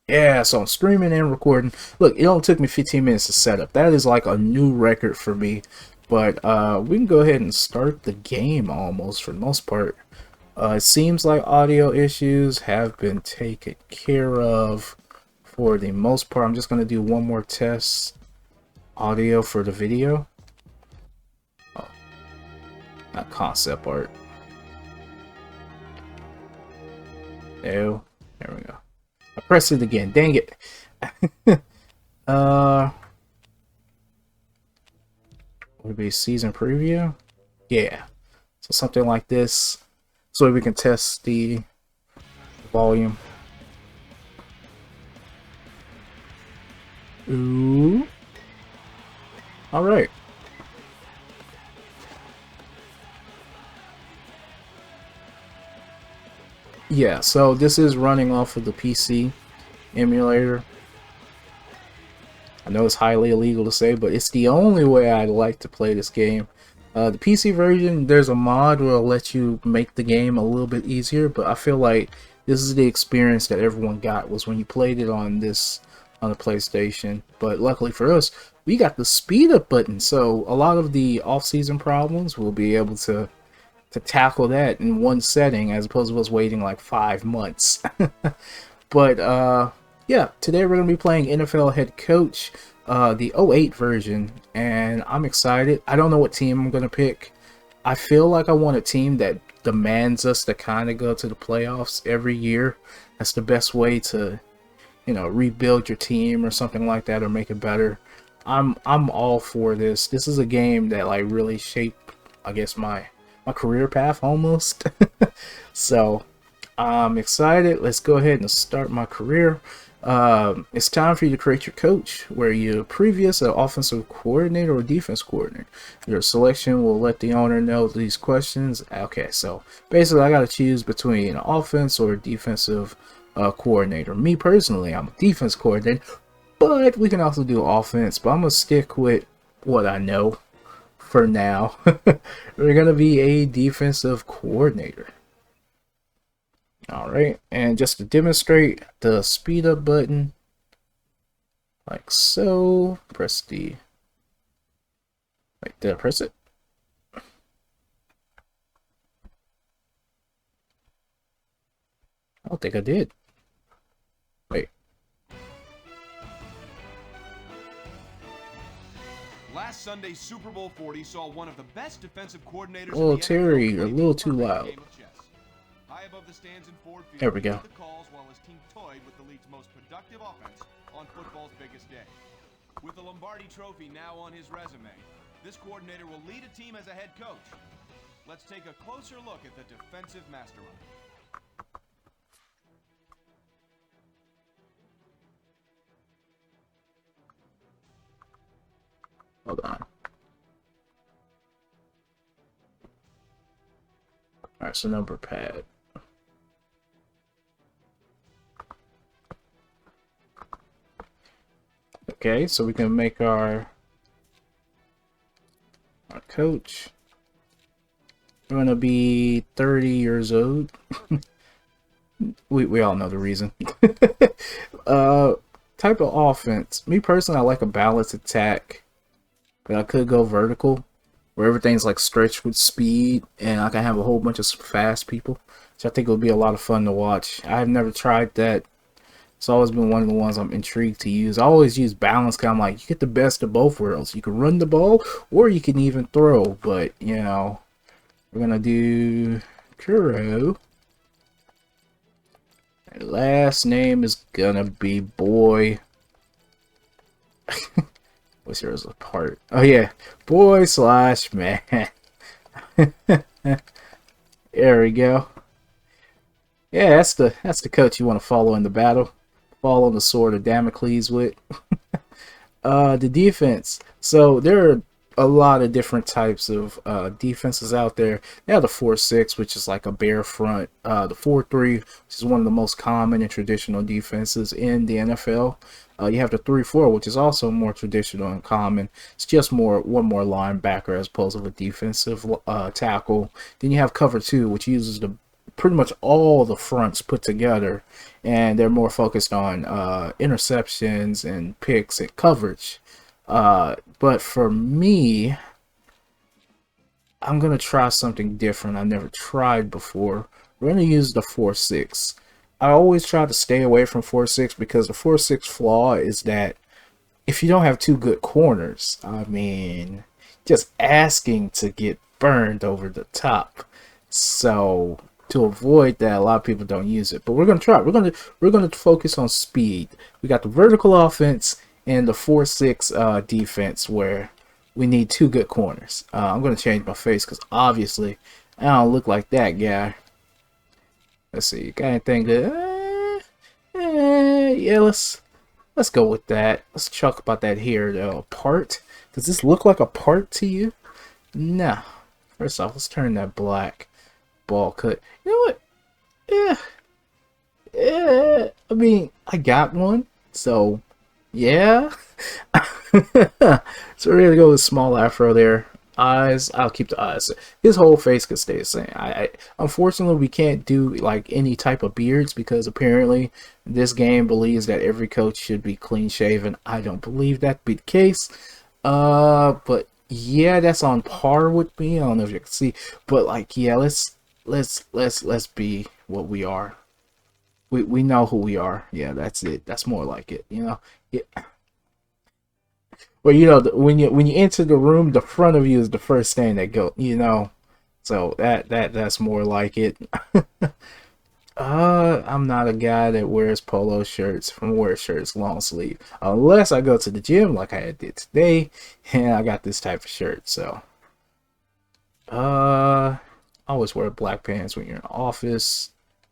Yeah, so I'm streaming and recording. Look, it only took me 15 minutes to set up. That is like a new record for me. But we can go ahead and start the game almost for the most part. It seems like audio issues have been taken care of for the most part. I'm just going to do one more test audio for the video. Oh, not concept art. No, there we go. I pressed it again. Dang it. Would it be season preview? Yeah. So something like this. So we can test the volume. Ooh. Alright. Yeah, so this is running off of the PC emulator. I know it's highly illegal to say, but it's the only way I'd like to play this game. The PC version, there's a mod where it'll let you make the game a little bit easier, but I feel like this is the experience that everyone got was when you played it on the PlayStation. But luckily for us, we got the speed up button, so a lot of the off-season problems we'll be able to tackle that in one setting as opposed to us waiting like 5 months. But yeah, today we're going to be playing NFL Head Coach, the '08 version, and I'm excited. I don't know what team I'm going to pick. I feel like I want a team that demands us to kind of go to the playoffs every year. That's the best way to, you know, rebuild your team or something like that, or make it better. I'm all for this. This is a game that like really shaped, I guess, my career path almost. So I'm excited. Let's go ahead and start my career. It's time for you to create your coach, where you previous an offensive coordinator or defense coordinator. Your selection will let the owner know these questions. Okay, so basically I got to choose between an offense or defensive coordinator. Me personally, I'm a defense coordinator, but we can also do offense, but I'm gonna stick with what I know for now. We're gonna be a defensive coordinator. Alright, and just to demonstrate the speed up button, like so, press the, like, did I press it? I don't think I did. Wait. Last Sunday's Super Bowl 40 saw one of the best defensive coordinators. Oh, Terry, you're a little too loud. High above the stands in Ford Field, there we go. The calls while his team toyed with the league's most productive offense on football's biggest day. With the Lombardi Trophy now on his resume, this coordinator will lead a team as a head coach. Let's take a closer look at the defensive mastermind. Hold on. Alright, so number pad. Okay, so we can make our coach. We're gonna be 30 years old. we all know the reason. Type of offense. Me personally, I like a balanced attack, but I could go vertical, where everything's like stretched with speed, and I can have a whole bunch of fast people. So I think it would be a lot of fun to watch. I've never tried that. It's always been one of the ones I'm intrigued to use. I always use balance because I'm like, you get the best of both worlds. You can run the ball, or you can even throw. But, you know, we're going to do Kuro. And last name is going to be Boy. What's yours apart? Oh, yeah. Boy / man. There we go. Yeah, that's the coach you want to follow in the battle. Follow the sword of Damocles with. The defense. So there are a lot of different types of defenses out there. They have the 4-6, which is like a bare front. The 4-3, which is one of the most common and traditional defenses in the NFL. You have the 3-4, which is also more traditional and common. It's just one more linebacker as opposed to a defensive tackle. Then you have cover 2, which uses the pretty much all the fronts put together, and they're more focused on interceptions and picks and coverage. But for me, I'm gonna try something different I never tried before. We're gonna use the 4-6. I always try to stay away from 4-6 because the 4-6 flaw is that if you don't have two good corners, I mean, just asking to get burned over the top. So to avoid that, a lot of people don't use it. But we're gonna try. We're gonna focus on speed. We got the vertical offense and the 4-6 defense where we need two good corners. I'm gonna change my face because obviously I don't look like that guy. Let's see. Got anything good? Yeah, let's go with that. Let's talk about that here though. Part? Does this look like a part to you? Nah. First off, let's turn that black ball cut. You know what? Yeah. Yeah. I mean, I got one. So, yeah. So we're gonna go with small afro there. Eyes, I'll keep the eyes. His whole face could stay the same. I unfortunately we can't do like any type of beards because apparently this game believes that every coach should be clean shaven. I don't believe that to be the case. But yeah, that's on par with me. I don't know if you can see, but like yeah, let's be what we are. We know who we are. Yeah, that's it. That's more like it. You know. Yeah. Well, you know, when you enter the room, the front of you is the first thing that go. You know, so that's more like it. I'm not a guy that wears polo shirts from wear shirts long sleeve unless I go to the gym like I did today, and I got this type of shirt. So, I always wear black pants when you're in the office.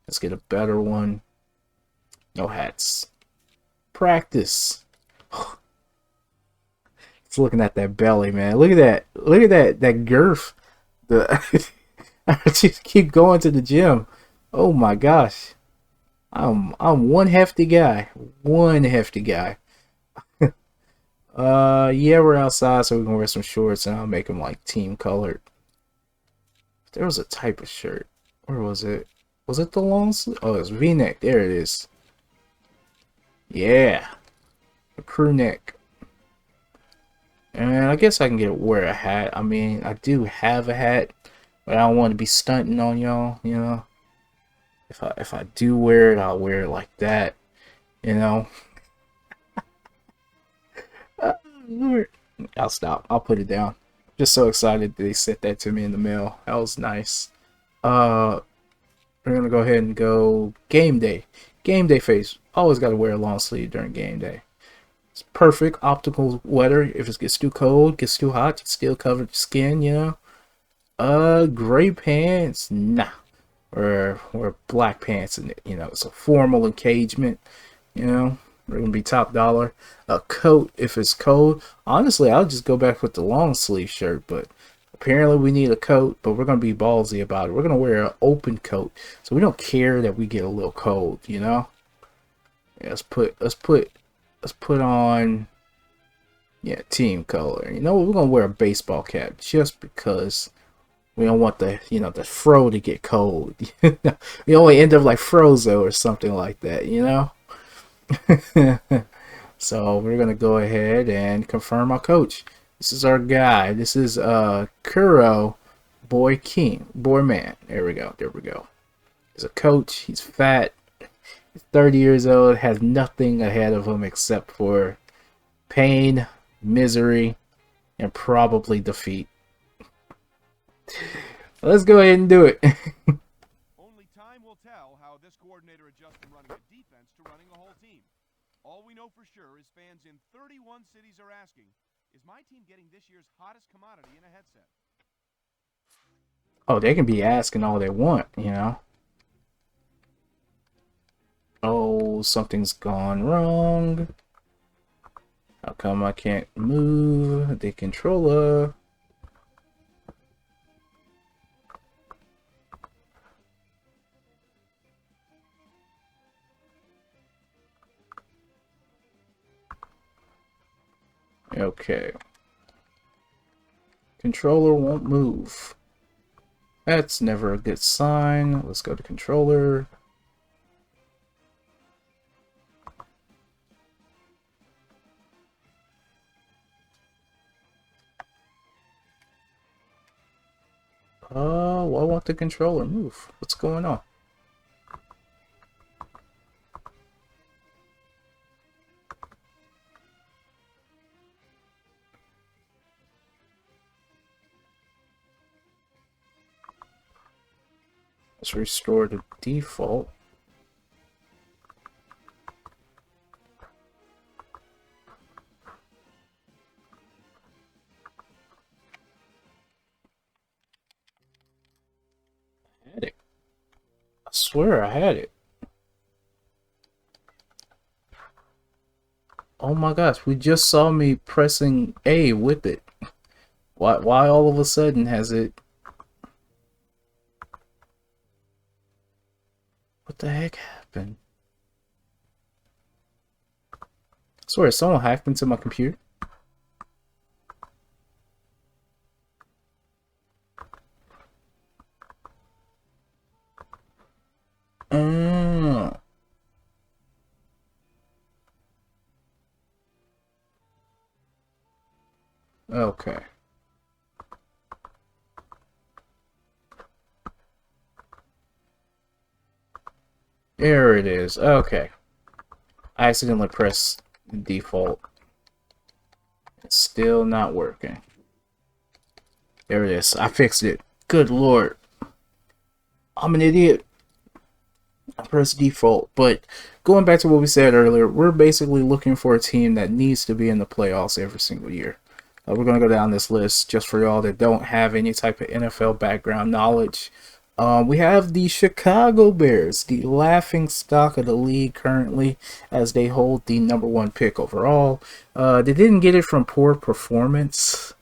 Let's get a better one. No hats. Practice. It's looking at that belly, man. Look at that. Look at that girth. The I just keep going to the gym. Oh my gosh. I'm one hefty guy. One hefty guy. Yeah, we're outside so we can wear some shorts and I'll make them like team colored. There was a type of shirt. Where was it? Was it the long sleeve? Oh, it's V-neck. There it is. Yeah. A crew neck. And I guess I can wear a hat. I mean, I do have a hat, but I don't want to be stunting on y'all, you know. If I do wear it, I'll wear it like that, you know. I'll stop. I'll put it down. Just so excited that they sent that to me in the mail. That was nice. We're gonna go ahead and go game day. Game day face. Always got to wear a long sleeve during game day. It's perfect optical weather. If it gets too cold, gets too hot, you still cover the skin, you know. Gray pants, nah. Or black pants in it, you know. It's a formal engagement, you know. We're gonna be top dollar. A coat if it's cold. Honestly, I'll just go back with the long sleeve shirt, but apparently we need a coat, but we're gonna be ballsy about it. We're gonna wear an open coat, so we don't care that we get a little cold, you know. Yeah, let's put on, yeah, team color. You know what? We're gonna wear a baseball cap just because we don't want the, you know, the fro to get cold. We only end up like Frozo or something like that, you know. So we're gonna go ahead and confirm our coach. This is our guy. This is Kuro Boy King Boy Man. There we go. There we go. He's a coach. He's fat. 30 years old, has nothing ahead of him except for pain, misery, and probably defeat. Let's go ahead and do it. Only time will tell how this coordinator adjusts from running a defense to running a whole team. All we know for sure is fans in 31 cities are asking, is my team getting this year's hottest commodity in a headset? Oh, they can be asking all they want, you know. Oh, something's gone wrong. How come I can't move the controller? Okay. Controller won't move. That's never a good sign. Let's go to controller. Why won't the controller move? What's going on? Let's restore to default. I had it. I swear I had it. Oh my gosh, we just saw me pressing A with it. Why all of a sudden has it... What the heck happened? I swear, someone hacked into my computer. Okay. There it is. Okay. I accidentally pressed default. It's still not working. There it is. I fixed it. Good lord. I'm an idiot. I pressed default. But going back to what we said earlier, we're basically looking for a team that needs to be in the playoffs every single year. We're going to go down this list just for y'all that don't have any type of NFL background knowledge. We have the Chicago Bears, the laughing stock of the league currently, as they hold the #1 pick overall. They didn't get it from poor performance.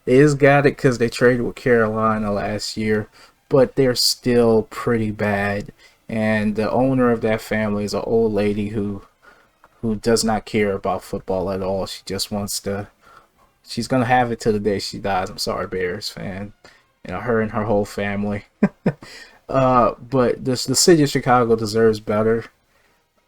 They just got it because they traded with Carolina last year, but they're still pretty bad. And the owner of that family is an old lady who does not care about football at all. She just wants to... She's going to have it till the day she dies. I'm sorry, Bears fan. You know, her and her whole family. But the city of Chicago deserves better.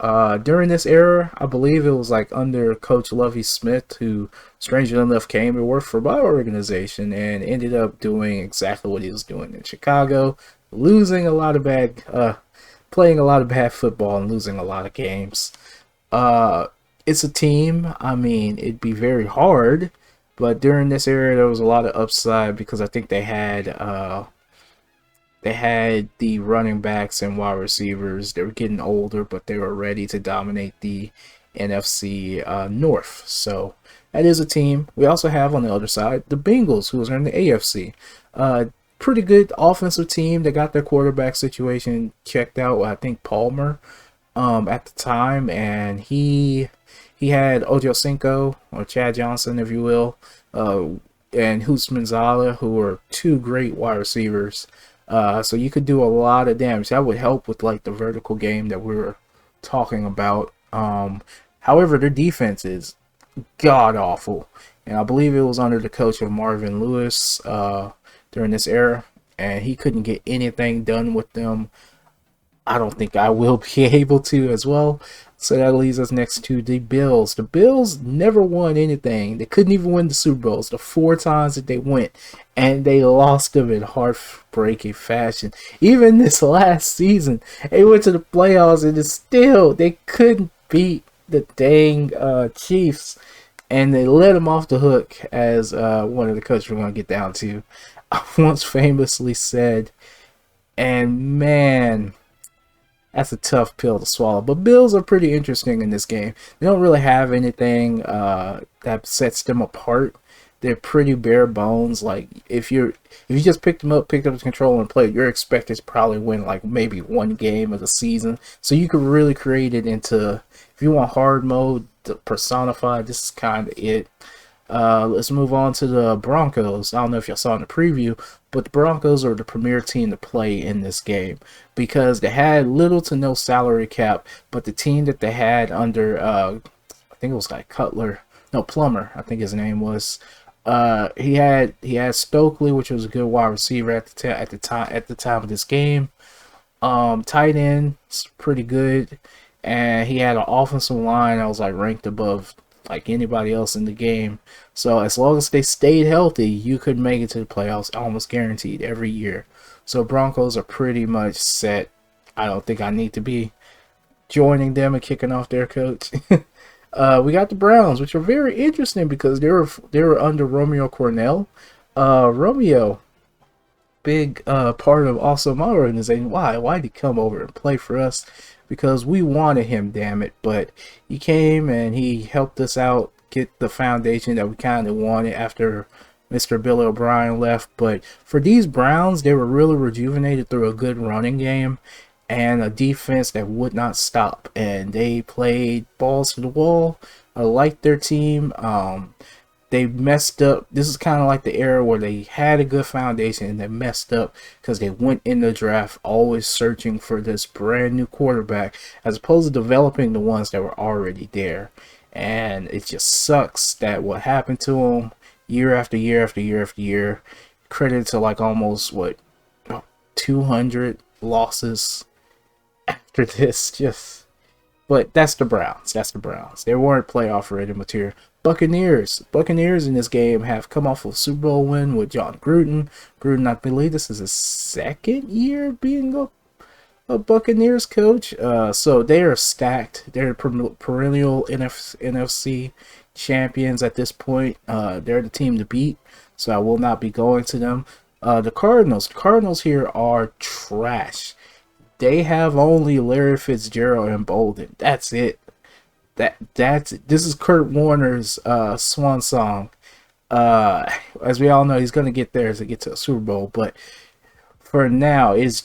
During this era, I believe it was like under Coach Lovie Smith, who, strangely enough, came to work for my organization and ended up doing exactly what he was doing in Chicago, losing a lot of playing a lot of bad football and losing a lot of games. It's a team. I mean, it'd be very hard. But during this era, there was a lot of upside because I think they had the running backs and wide receivers. They were getting older, but they were ready to dominate the NFC North. So that is a team. We also have on the other side the Bengals, who are in the AFC. Pretty good offensive team. They got their quarterback situation checked out with, I think, Palmer at the time, and he had Ojo Cinco, or Chad Johnson, if you will, and Husman Zala, who were two great wide receivers. So you could do a lot of damage. That would help with like the vertical game that we were talking about. However, their defense is god awful, and I believe it was under the coach of Marvin Lewis during this era, and he couldn't get anything done with them. I don't think I will be able to as well. So that leaves us next to the Bills. The Bills never won anything. They couldn't even win the Super Bowls the 4 times that they went. And they lost them in heartbreaking fashion. Even this last season, they went to the playoffs and still they couldn't beat the dang Chiefs. And they let them off the hook, as one of the coaches we're going to get down to once famously said. And man... that's a tough pill to swallow. But Bills are pretty interesting in this game. They don't really have anything that sets them apart. They're pretty bare bones. Like if you just picked them up, picked up the controller and played, you're expected to probably win like maybe 1 game of the season. So you could really create it into, if you want hard mode to personify, this is kind of it. Let's move on to the Broncos. I don't know if y'all saw in the preview, but the Broncos are the premier team to play in this game because they had little to no salary cap, but the team that they had under, I think it was like Plummer, I think his name was, He had Stokely, which was a good wide receiver at the time of this game. Tight end's pretty good, and he had an offensive line that was like ranked above like anybody else in the game. So as long as they stayed healthy, you could make it to the playoffs almost guaranteed every year. So Broncos are pretty much set. I don't think I need to be joining them and kicking off their coach. We got the Browns, which are very interesting because they were under Romeo Cornell. Romeo, big part of also my organization. Why did he come over and play for us? Because we wanted him, damn it. But he came and he helped us out get the foundation that we kind of wanted after Mr. Billy O'Brien left. But for these Browns, they were really rejuvenated through a good running game and a defense that would not stop. And they played balls to the wall. I liked their team. They messed up. This is kind of like the era where they had a good foundation and they messed up because they went in the draft always searching for this brand new quarterback as opposed to developing the ones that were already there. And it just sucks that what happened to them year after year after year after year. Credit to like almost 200 losses after this. But that's the Browns. That's the Browns. They weren't playoff ready material. Buccaneers in this game have come off of a Super Bowl win with John Gruden. Gruden, I believe this is his second year being a Buccaneers coach. So they are stacked. They're perennial NFC champions at this point. They're the team to beat. So I will not be going to them. The Cardinals here are trash. They have only Larry Fitzgerald and Bolden. That's it. This is Kurt Warner's swan song. As we all know, he's gonna get there to get to a Super Bowl, but for now, it's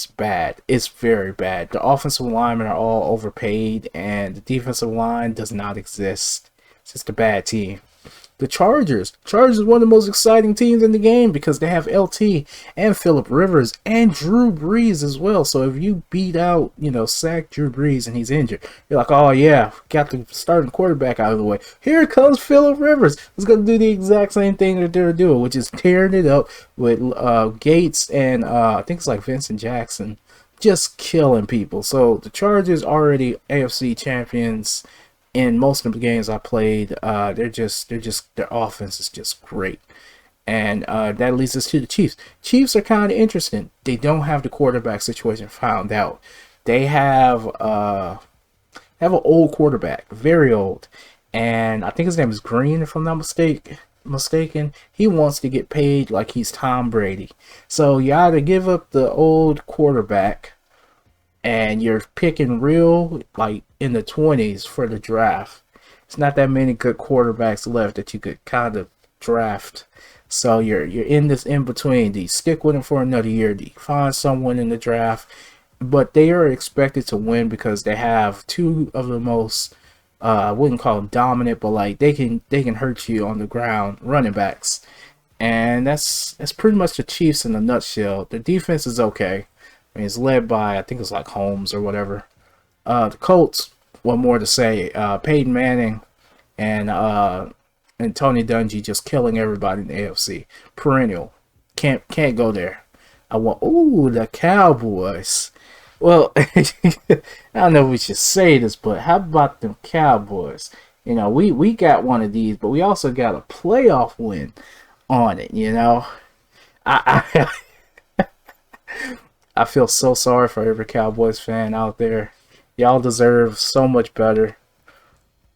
bad. It's very bad. The offensive linemen are all overpaid, and the defensive line does not exist. It's just a bad team. The Chargers is one of the most exciting teams in the game because they have LT and Phillip Rivers and Drew Brees as well. So if you beat out, sack Drew Brees and he's injured, you're like, oh yeah, got the starting quarterback out of the way. Here comes Phillip Rivers. He's going to do the exact same thing that they're doing, which is tearing it up with Gates and I think it's like Vincent Jackson, just killing people. So the Chargers already AFC champions. In most of the games I played, their offense is just great. And that leads us to the Chiefs. Chiefs are kind of interesting. They don't have the quarterback situation found out. They have an old quarterback, very old. And I think his name is Green, if I'm not mistaken. He wants to get paid like he's Tom Brady. So you either give up the old quarterback and you're picking real, like, in the 20s for the draft. It's not that many good quarterbacks left that you could kind of draft. So you're in this in between. Do you stick with him for another year? Do you find someone in the draft? But they are expected to win because they have two of the most, I wouldn't call them dominant, but like they can hurt you on the ground running backs. And that's pretty much the Chiefs in a nutshell. The defense is okay. I mean, it's led by, I think it's like Holmes or whatever. The Colts, what more to say? Peyton Manning and Tony Dungy just killing everybody in the AFC. Perennial. Can't go there. The Cowboys. Well, I don't know if we should say this, but how about them Cowboys? We got one of these, but we also got a playoff win on it, I I feel so sorry for every Cowboys fan out there. Y'all deserve so much better.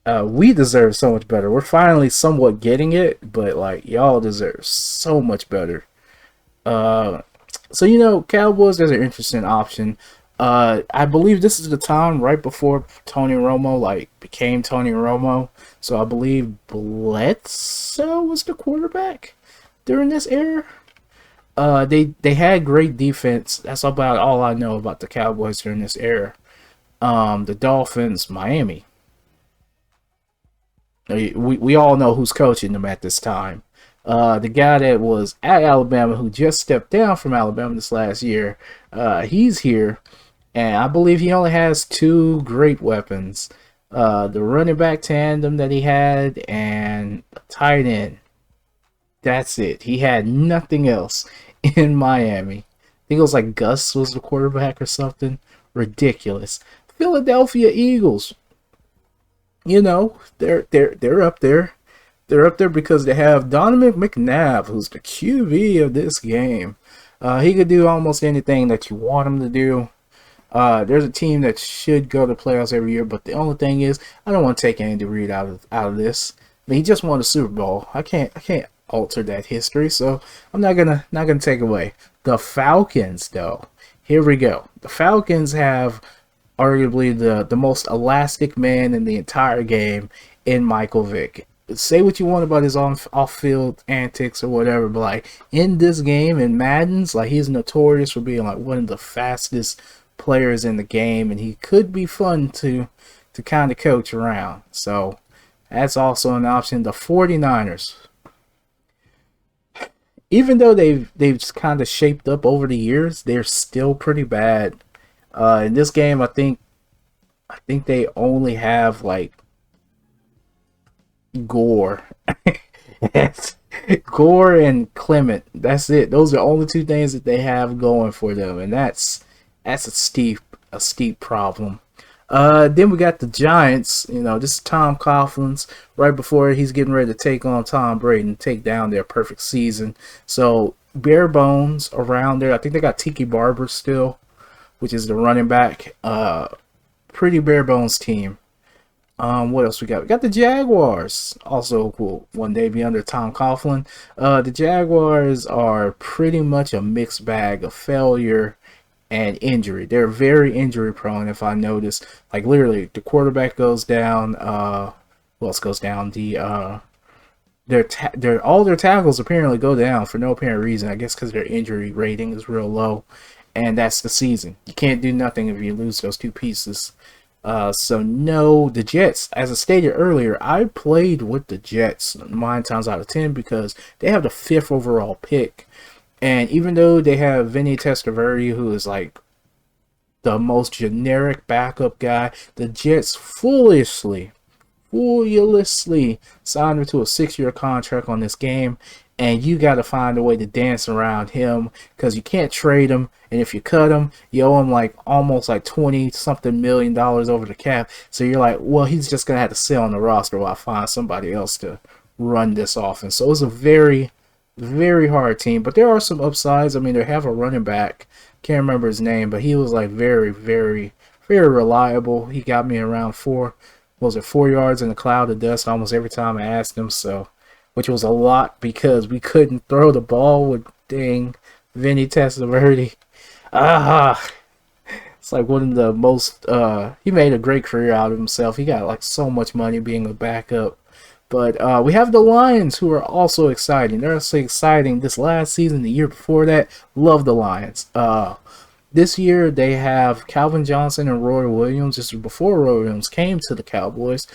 We deserve so much better. We're finally somewhat getting it, but like y'all deserve so much better. Cowboys, there's an interesting option. I believe this is the time right before Tony Romo became Tony Romo. So I believe Bledsoe was the quarterback during this era. They had great defense. That's about all I know about the Cowboys during this era. The Dolphins, Miami. We all know who's coaching them at this time. The guy that was at Alabama who just stepped down from Alabama this last year, he's here, and I believe he only has two great weapons. The running back tandem that he had and the tight end. That's it. He had nothing else in Miami. I think it was like Gus was the quarterback or something. Ridiculous. Philadelphia Eagles. You know, they're up there. They're up there because they have Donovan McNabb, who's the QB of this game. He could do almost anything that you want him to do. There's a team that should go to playoffs every year, but the only thing is, I don't want to take Andy Reid out of this. I mean, he just won the Super Bowl. I can't alter that history, so I'm not gonna take away. The Falcons, though. Here we go. The Falcons have arguably the most elastic man in the entire game in Michael Vick. Say what you want about his off-field antics or whatever, but like in this game in Madden's, like he's notorious for being like one of the fastest players in the game, and he could be fun to kind of coach around. So that's also an option. The 49ers, even though they've kind of shaped up over the years, they're still pretty bad. In this game, I think they only have like Gore. Gore and Clement. That's it. Those are the only two things that they have going for them, and that's a steep problem. Then we got the Giants. You know, this is Tom Coughlin's right before he's getting ready to take on Tom Brady and take down their perfect season. So bare bones around there. I think they got Tiki Barber still, which is the running back. Pretty bare bones team. What else we got? We got the Jaguars. Also will one day be under Tom Coughlin. The Jaguars are pretty much a mixed bag of failure and injury. They're very injury prone, if I notice. Like literally, the quarterback goes down. Who else goes down? All their tackles apparently go down for no apparent reason. I guess because their injury rating is real low, and that's the season. You can't do nothing if you lose those two pieces. So no, the Jets, as I stated earlier, I played with the Jets 9 times out of 10 because they have the 5th overall pick. And even though they have Vinny Testaverde, who is like the most generic backup guy, the Jets foolishly signed him to a 6-year contract on this game. And you got to find a way to dance around him because you can't trade him. And if you cut him, you owe him like almost like $20-something million over the cap. So you're like, well, he's just going to have to sit on the roster while I find somebody else to run this offense. So it's a very, very hard team. But there are some upsides. I mean, they have a running back. Can't remember his name, but he was like very, very, very reliable. He got me around 4 yards in a cloud of dust almost every time I asked him. So, which was a lot because we couldn't throw the ball with dang Vinny Testaverde. It's like one of the most, he made a great career out of himself. He got like so much money being a backup. But we have the Lions, who are also exciting. They're also exciting this last season, the year before that. Love the Lions. This year they have Calvin Johnson and Roy Williams. This was before Roy Williams came to the Cowboys.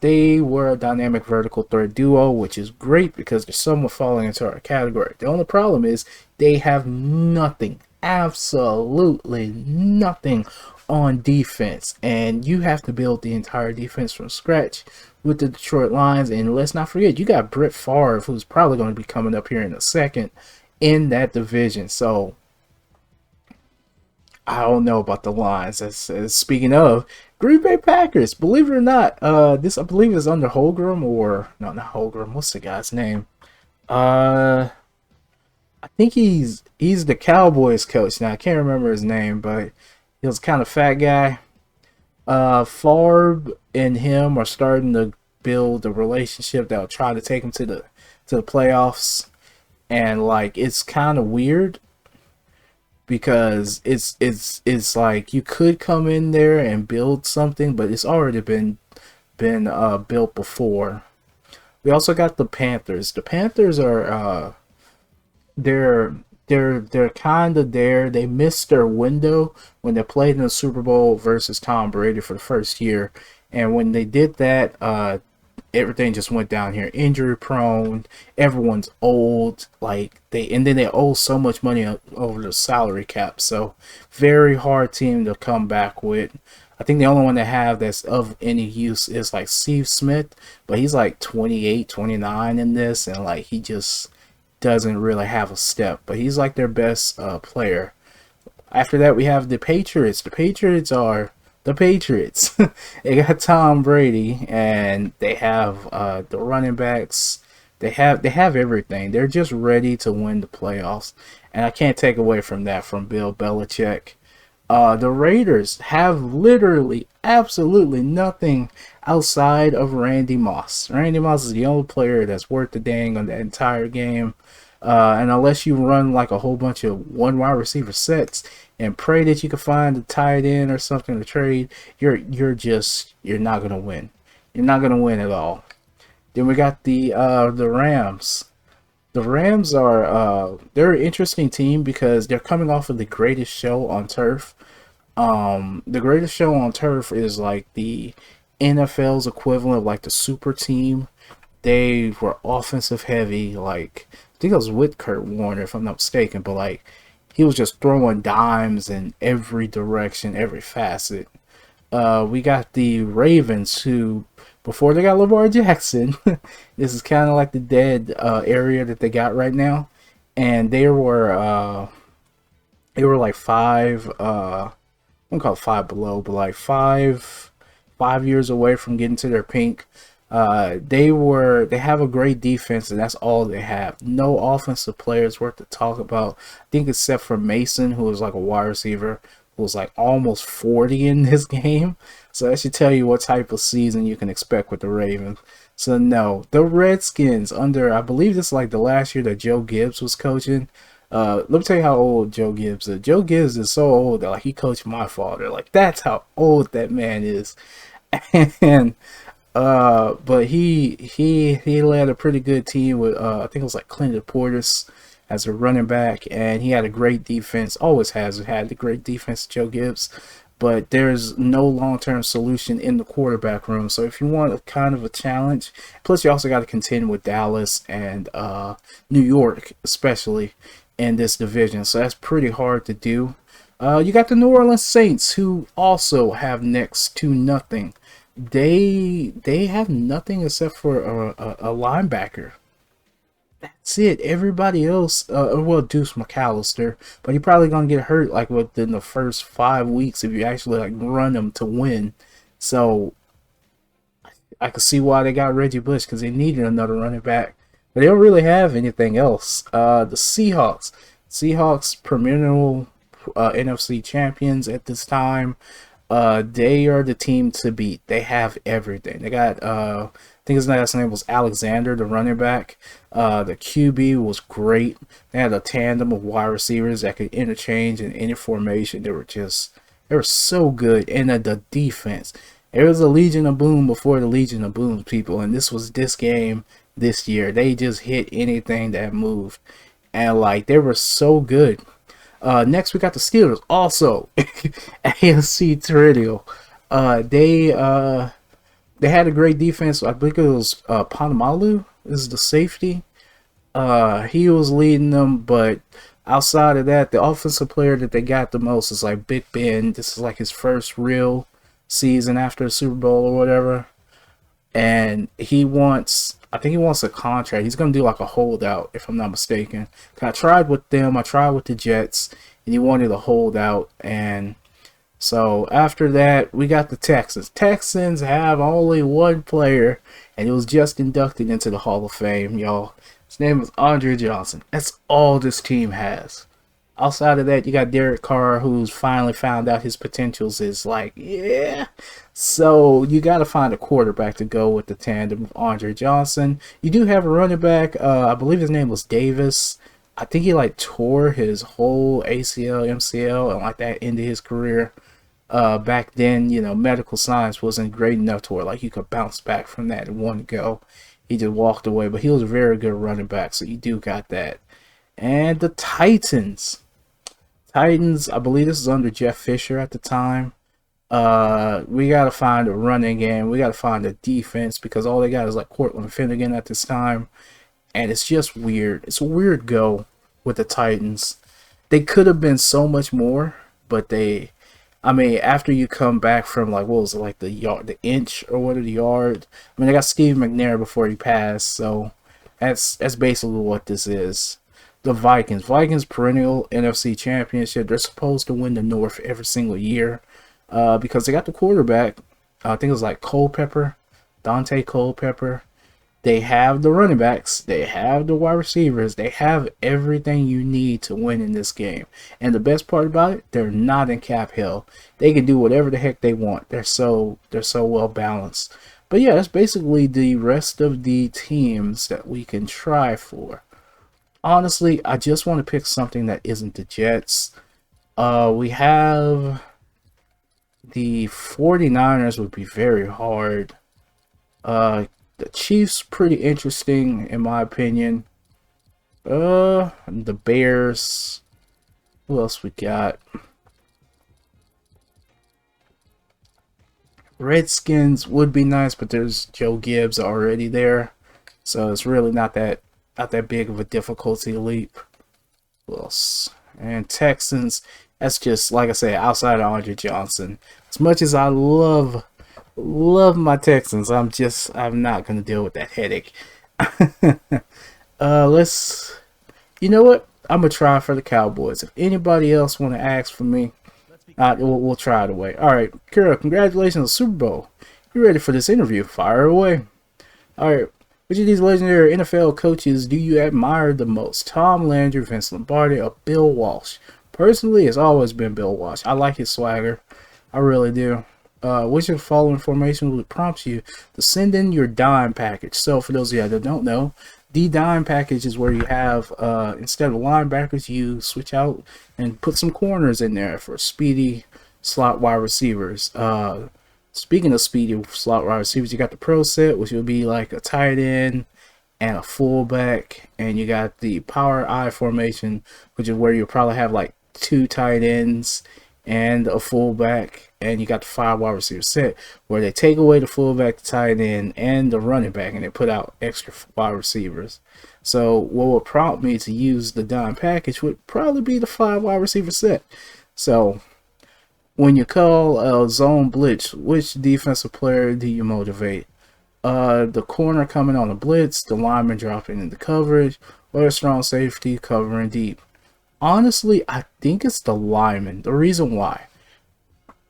They were a dynamic vertical threat duo, which is great because they're somewhat falling into our category. The only problem is they have nothing, absolutely nothing on defense, and you have to build the entire defense from scratch with the Detroit Lions. And let's not forget, you got Brett Favre, who's probably going to be coming up here in a second in that division. So I don't know about the Lions. Speaking of Green Bay Packers, believe it or not, this I believe is under Holmgren, or no, not Holmgren. What's the guy's name? I think he's the Cowboys coach now. I can't remember his name, but he was kind of fat guy. Favre and him are starting to build a relationship that will try to take him to the playoffs, and like it's kind of weird. Because it's like you could come in there and build something, but it's already been built before. We also got the Panthers. The Panthers are they're kind of there. They missed their window when they played in the Super Bowl versus Tom Brady for the first year, and when they did that, everything just went down here. Injury prone. Everyone's old. And then they owe so much money over the salary cap. So very hard team to come back with. I think the only one they have that's of any use is like Steve Smith, but he's like 28, 29 in this, and like he just doesn't really have a step. But he's like their best player. After that, we have the Patriots. The Patriots are the Patriots. They got Tom Brady, and they have the running backs. They have everything. They're just ready to win the playoffs, and I can't take away from that from Bill Belichick. The Raiders have literally absolutely nothing outside of Randy Moss. Randy Moss is the only player that's worth the dang on the entire game. And unless you run like a whole bunch of one wide receiver sets and pray that you can find a tight end or something to trade, you're not gonna win. You're not gonna win at all. Then we got the Rams. The Rams are they're an interesting team because they're coming off of the Greatest Show on Turf. The Greatest Show on Turf is like the NFL's equivalent of like the super team. They were offensive heavy. Like I think it was with Kurt Warner, if I'm not mistaken, but like he was just throwing dimes in every direction, every facet. We got the Ravens, who before they got Lamar Jackson, this is kind of like the dead area that they got right now, and they were like five. I don't call it five below, but like 5 years away from getting to their pink. They have a great defense, and that's all they have. No offensive players worth to talk about. I think except for Mason, who was like a wide receiver, who was like almost 40 in this game. So that should tell you what type of season you can expect with the Ravens. So no, the Redskins under, I believe this is like the last year that Joe Gibbs was coaching. Let me tell you how old Joe Gibbs is. Joe Gibbs is so old that like he coached my father. Like that's how old that man is. And but he led a pretty good team with I think it was like Clinton Portis as a running back, and he had a great defense. Always has had a great defense, Joe Gibbs. But there's no long-term solution in the quarterback room. So if you want a kind of a challenge, plus you also got to contend with Dallas and New York, especially in this division. So that's pretty hard to do. You got the New Orleans Saints, who also have next to nothing. They have nothing except for a linebacker. That's it. Everybody else, well, Deuce McAllister, but he probably gonna get hurt like within the first 5 weeks if you actually like run him to win. So I could see why they got Reggie Bush, because they needed another running back, but they don't really have anything else. The Seahawks, perennial NFC champions at this time. They are the team to beat. They have everything. They got I think his last name was Alexander, the running back. The QB was great. They had a tandem of wide receivers that could interchange in any formation. They were so good. And the defense. There was a Legion of Boom before the Legion of Boom, people, and this was this game this year. They just hit anything that moved, and like they were so good. Next we got the Steelers, also AFC Trinity. They had a great defense. I think it was Panamalu is the safety. He was leading them, but outside of that, the offensive player that they got the most is like Big Ben. This is like his first real season after the Super Bowl or whatever, and I think he wants a contract. He's gonna do like a holdout, if I'm not mistaken. I tried with them. I tried with the Jets, and he wanted a holdout. And so after that, we got the Texans. Texans have only one player, and he was just inducted into the Hall of Fame, y'all. His name is Andre Johnson. That's all this team has. Outside of that, you got Derek Carr, who's finally found out his potentials is like, yeah. So you got to find a quarterback to go with the tandem of Andre Johnson. You do have a running back. I believe his name was Davis. I think he like tore his whole ACL, MCL, and like that into his career. Back then, medical science wasn't great enough to where like you could bounce back from that in one go. He just walked away, but he was a very good running back. So you do got that. And the Titans, I believe this is under Jeff Fisher at the time. We got to find a running game. We got to find a defense, because all they got is like Cortland Finnegan at this time. And it's just weird. It's a weird go with the Titans. They could have been so much more, but I I mean, after you come back from like what was it, like the yard, the inch or what, the yard. I mean, they got Steve McNair before he passed, so that's basically what this is. The Vikings perennial NFC championship. They're supposed to win the North every single year, because they got the quarterback. I think it was like Culpepper, Dante Culpepper. They have the running backs, they have the wide receivers, they have everything you need to win in this game. And the best part about it, they're not in cap hell. They can do whatever the heck they want. They're so well balanced. But yeah, that's basically the rest of the teams that we can try for. Honestly, I just want to pick something that isn't the Jets. We have the 49ers would be very hard. The Chiefs pretty interesting in my opinion. The Bears. Who else we got? Redskins would be nice, but there's Joe Gibbs already there, so it's really not that big of a difficulty leap. Who else? And Texans. That's just like I said, outside of Andre Johnson. As much as I love my Texans, I'm not gonna deal with that headache. Let's. You know what? I'm gonna try for the Cowboys. If anybody else want to ask for me, we'll try it away. All right, Kira, congratulations on the Super Bowl. You ready for this interview? Fire away. All right, which of these legendary NFL coaches do you admire the most? Tom Landry, Vince Lombardi, or Bill Walsh? Personally, it's always been Bill Walsh. I like his swagger. I really do. Which of the following formation would prompt you to send in your dime package? So for those of you that don't know, the dime package is where you have, instead of linebackers, you switch out and put some corners in there for speedy slot wide receivers. Speaking of speedy slot wide receivers, you got the pro set, which would be like a tight end and a fullback, and you got the power I formation, which is where you'll probably have like 2 tight ends and a fullback, and you got the 5 wide receiver set where they take away the fullback, the tight end, and the running back, and they put out extra wide receivers. So what would prompt me to use the dime package would probably be the 5 wide receiver set. So when you call a zone blitz, which defensive player do you motivate? The corner coming on the blitz, the lineman dropping into coverage, or a strong safety covering deep? Honestly, I think it's the lineman. The reason why: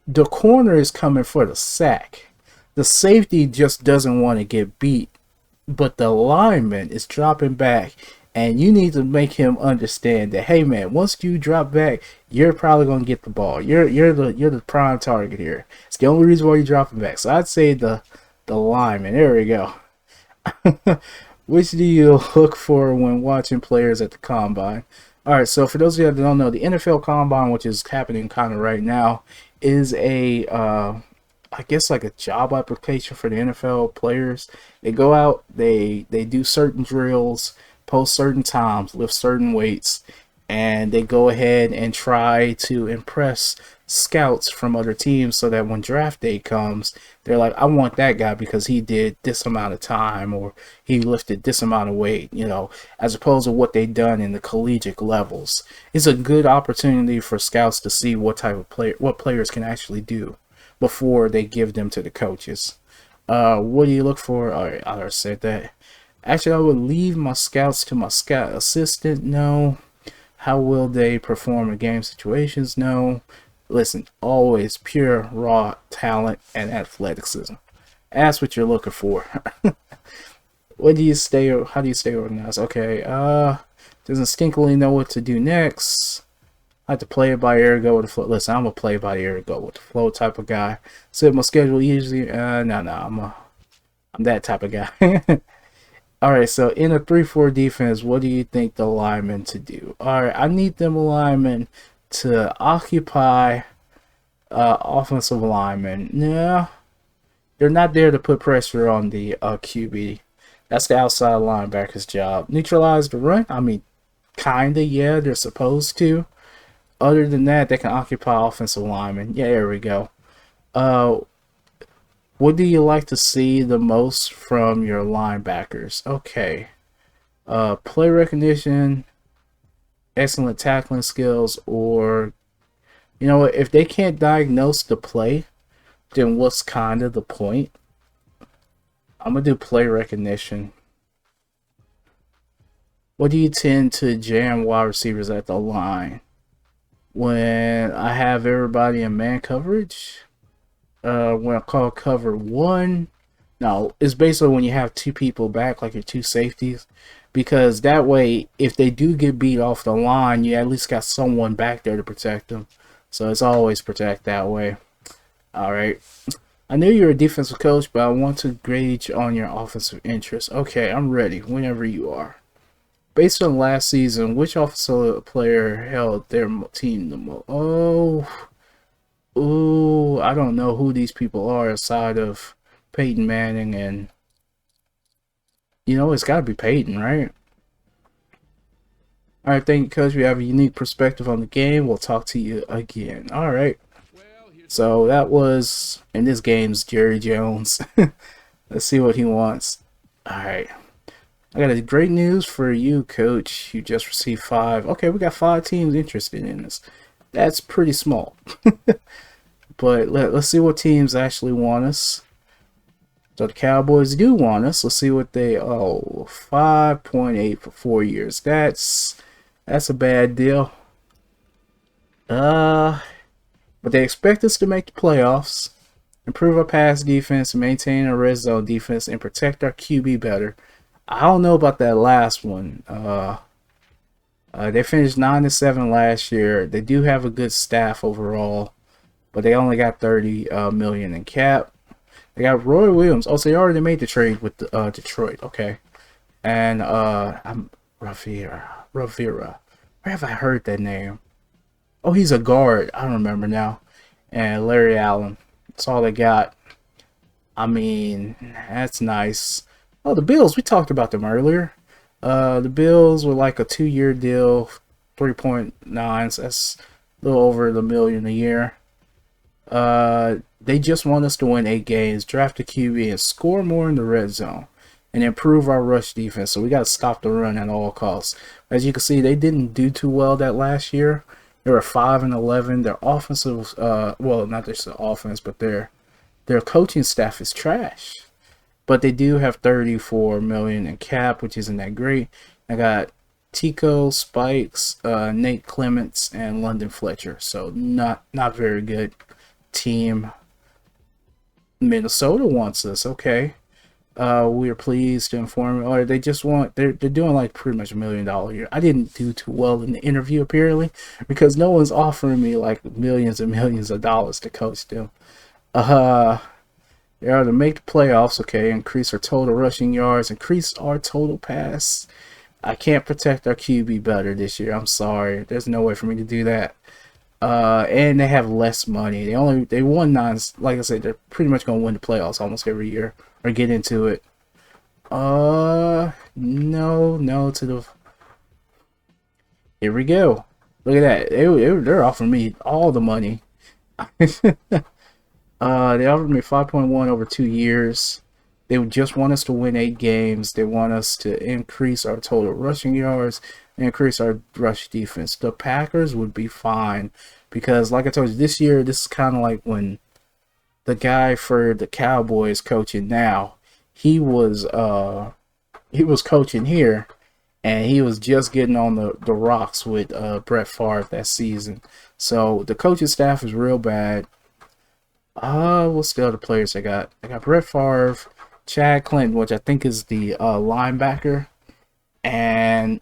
the corner is coming for the sack. The safety just doesn't want to get beat, but the lineman is dropping back, and you need to make him understand that, hey man, once you drop back, you're probably gonna get the ball. You're the prime target here. It's the only reason why you're dropping back. So I'd say the lineman. There we go. Which do you look for when watching players at the combine? Alright, so for those of you that don't know, the NFL Combine, which is happening kind of right now, is a, I guess like a job application for the NFL players. They go out, they do certain drills, post certain times, lift certain weights, and they go ahead and try to impress scouts from other teams so that when draft day comes, they're like, I want that guy because he did this amount of time or he lifted this amount of weight, you know, as opposed to what they've done in the collegiate levels. It's a good opportunity for scouts to see what type of what players can actually do before they give them to the coaches. What do you look for? All right, I already said that. Actually, I would leave my scouts to my scout assistant. No. How will they perform in game situations? No. Listen, always pure raw talent and athleticism. That's what you're looking for. How do you stay organized? Okay, doesn't stinkily know what to do next. I have to play it by ear, go with the flow. Listen, I'm a play by ear, go with the flow type of guy. Set my schedule usually. No, I'm that type of guy. Alright, so in a 3-4 defense, what do you think the linemen to do? Alright, I need them linemen to occupy offensive linemen. No, they're not there to put pressure on the QB. That's the outside linebacker's job. Neutralize the run? I mean, kinda, yeah, they're supposed to. Other than that, they can occupy offensive linemen. Yeah, there we go. What do you like to see the most from your linebackers? Okay. Play recognition, excellent tackling skills, or You know what? If they can't diagnose the play, then what's kind of the point? I'm gonna do play recognition. What do you tend to jam wide receivers at the line? When I have everybody in man coverage, when I call cover one, no, it's basically when you have two people back, like your two safeties, because that way, if they do get beat off the line, you at least got someone back there to protect them. So it's always protect that way. All right. I know you're a defensive coach, but I want to gauge on your offensive interest. Okay, I'm ready whenever you are. Based on last season, which offensive player held their team the most? I don't know who these people are aside of Peyton Manning, and it's got to be Peyton, right? All right, thank you, Coach. We have a unique perspective on the game. We'll talk to you again. All right. So that was, in this game's Jerry Jones. Let's see what he wants. All right. I got a great news for you, Coach. You just received 5. Okay, we got 5 teams interested in this. That's pretty small. But let's see what teams actually want us. So the Cowboys do want us. Let's see what they... 5.8 for 4 years. That's a bad deal. But they expect us to make the playoffs, improve our pass defense, maintain our red zone defense, and protect our QB better. I don't know about that last one. They finished 9-7 last year. They do have a good staff overall, but they only got $30 million in cap. They got Roy Williams. Oh, so they already made the trade with Detroit. Okay, and I'm Ravira. Where have I heard that name? Oh, he's a guard. I don't remember now. And Larry Allen. That's all they got. I mean, that's nice. Oh, the Bills. We talked about them earlier. The Bills were like a 2-year deal, 3.9. So that's a little over the $1 million a year. They just want us to win 8 games, draft a QB, and score more in the red zone, and improve our rush defense. So we got to stop the run at all costs. As you can see, they didn't do too well that last year. They were 5-11. Their offensive, well, not just the offense, but their coaching staff is trash. But they do have $34 million in cap, which isn't that great. I got Tico, Spikes, Nate Clements, and London Fletcher. So not very good team. Minnesota wants us. Okay. We are pleased to inform you. Or they just want, they're doing like pretty much $1 million a year. I didn't do too well in the interview apparently, because no one's offering me like millions and millions of dollars to coach them. They are to make the playoffs. Okay, increase our total rushing yards, increase our total pass. I can't protect our QB better this year. I'm sorry. There's no way for me to do that. And they have less money. They won 9. Like I said, they're pretty much gonna win the playoffs almost every year or get into it. No to the. Here we go. Look at that. They're offering me all the money. They offered me 5.1 over 2 years. They would just want us to win 8 games. They want us to increase our total rushing yards and increase our rush defense. The Packers would be fine because, like I told you, this year, this is kind of like when the guy for the Cowboys coaching now, he was coaching here, and he was just getting on the rocks with Brett Favre that season. So the coaching staff is real bad. What's the other players I got? I got Brett Favre, Chad Clinton, which I think is the linebacker, and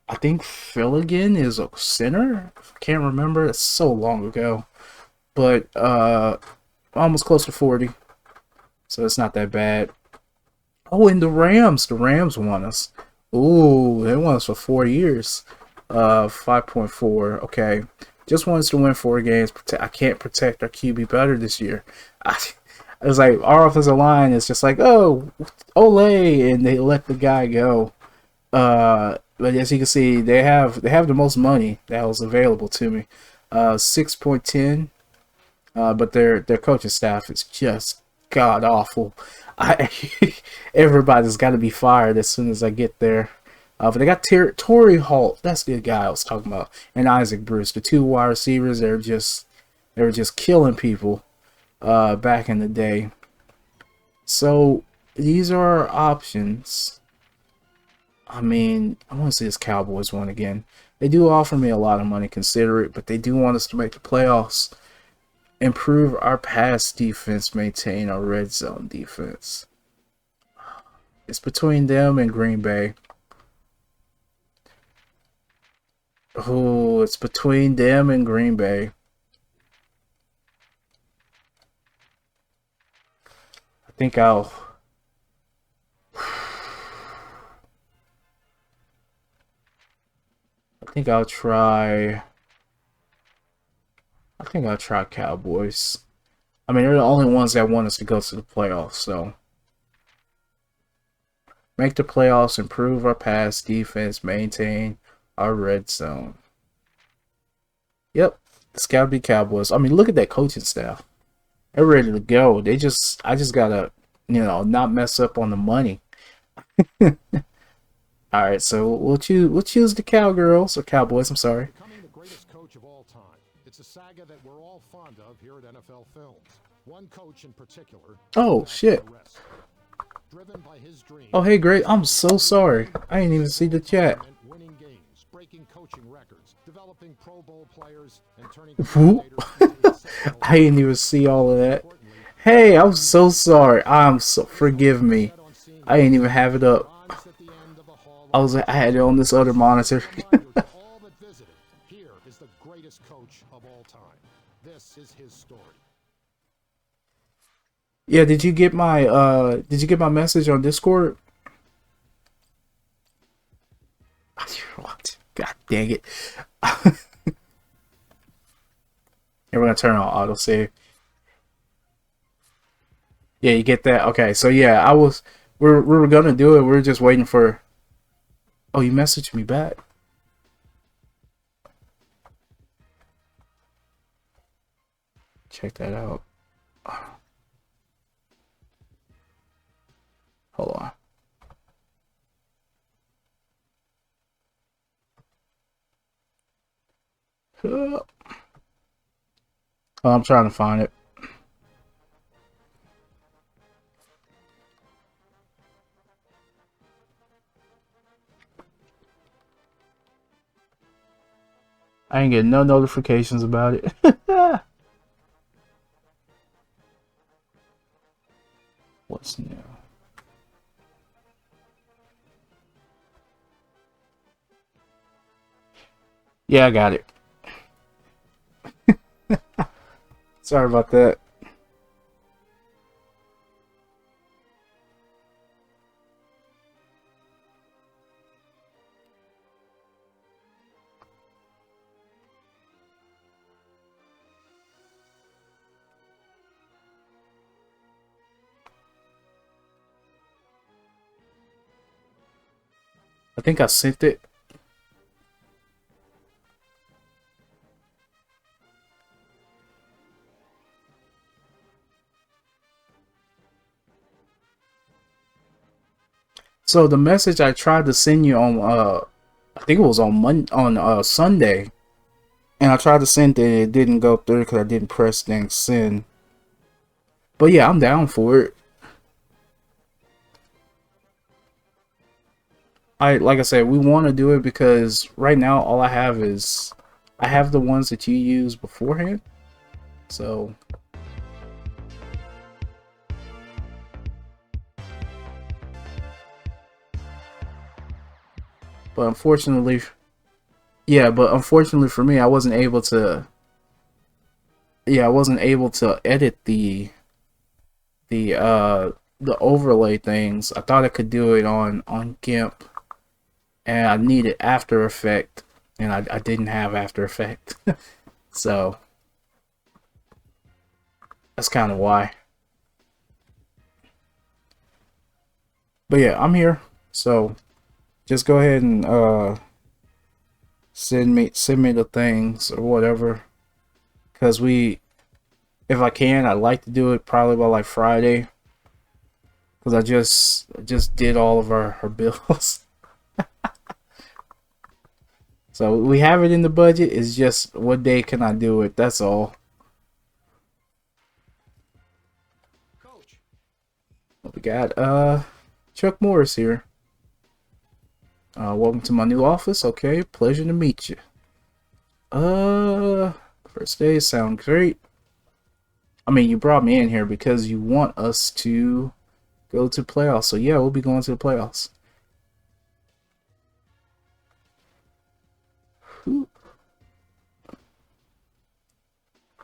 I think Filligan is a center. Can't remember. It's so long ago, but almost close to 40, so it's not that bad. Oh, and the Rams want us. Ooh, they want us for 4 years. 5.4. Okay. Just want us to win 4 games. I can't protect our QB better this year. It's like our offensive line is just like, oh, Olay, and they let the guy go. But as you can see, they have the most money that was available to me. 6.10. But their coaching staff is just god awful. Everybody's got to be fired as soon as I get there. But they got Torrey Holt. That's the guy I was talking about. And Isaac Bruce. The 2 wide receivers, they're just They were just killing people back in the day. So these are our options. I mean, I want to see this Cowboys one again. They do offer me a lot of money, consider it, but they do want us to make the playoffs. Improve our pass defense, maintain our red zone defense. It's between them and Green Bay. Oh, it's between them and Green Bay. I think I'll try. I think I'll try Cowboys. I mean, they're the only ones that want us to go to the playoffs, so make the playoffs, improve our pass defense, maintain our red zone. Yep, it's gotta be Cowboys. I mean, look at that coaching staff. They're ready to go. I just gotta, not mess up on the money. All right, so we'll choose the Cowgirls or Cowboys. I'm sorry. Becoming the greatest coach of all time. It's a saga that we're all fond of here at NFL Films. One coach in particular. Oh shit. Driven by his dream. Oh hey, great. I'm so sorry. I didn't even see the chat. Winning games, breaking coaching records, developing Pro Bowl players, and turning I didn't even see all of that. Hey, I'm so sorry. Forgive me. I didn't even have it up. I had it on this other monitor. Here is the greatest coach of all time. This is his story. Yeah, did you get my message on Discord? God dang it. And we're gonna turn on autosave. Yeah, you get that? Okay, so yeah, we were gonna do it, we were just waiting for. Oh, you messaged me back. Check that out. Hold on. Oh, I'm trying to find it. I ain't getting no notifications about it. What's new? Yeah, I got it. Sorry about that. I think I sent it. So the message I tried to send you on I think it was on Sunday, and I tried to send it, it didn't go through because I didn't press things send. But yeah, I'm down for it. Like I said, we want to do it because right now all I have is I have the ones that you used beforehand. So but unfortunately for me, I wasn't able to edit the overlay things. I thought I could do it on GIMP, and I needed After Effects, and I didn't have After Effects. So that's kind of why. But yeah, I'm here. So just go ahead and send me the things or whatever, because if I can, I'd like to do it probably by like Friday, because I just did all of our bills. So we have it in the budget. It's just what day can I do it? That's all. we got Chuck Morris here. Welcome to my new office. Okay, pleasure to meet you. First day sound great. I mean, you brought me in here because you want us to go to playoffs. So yeah, we'll be going to the playoffs.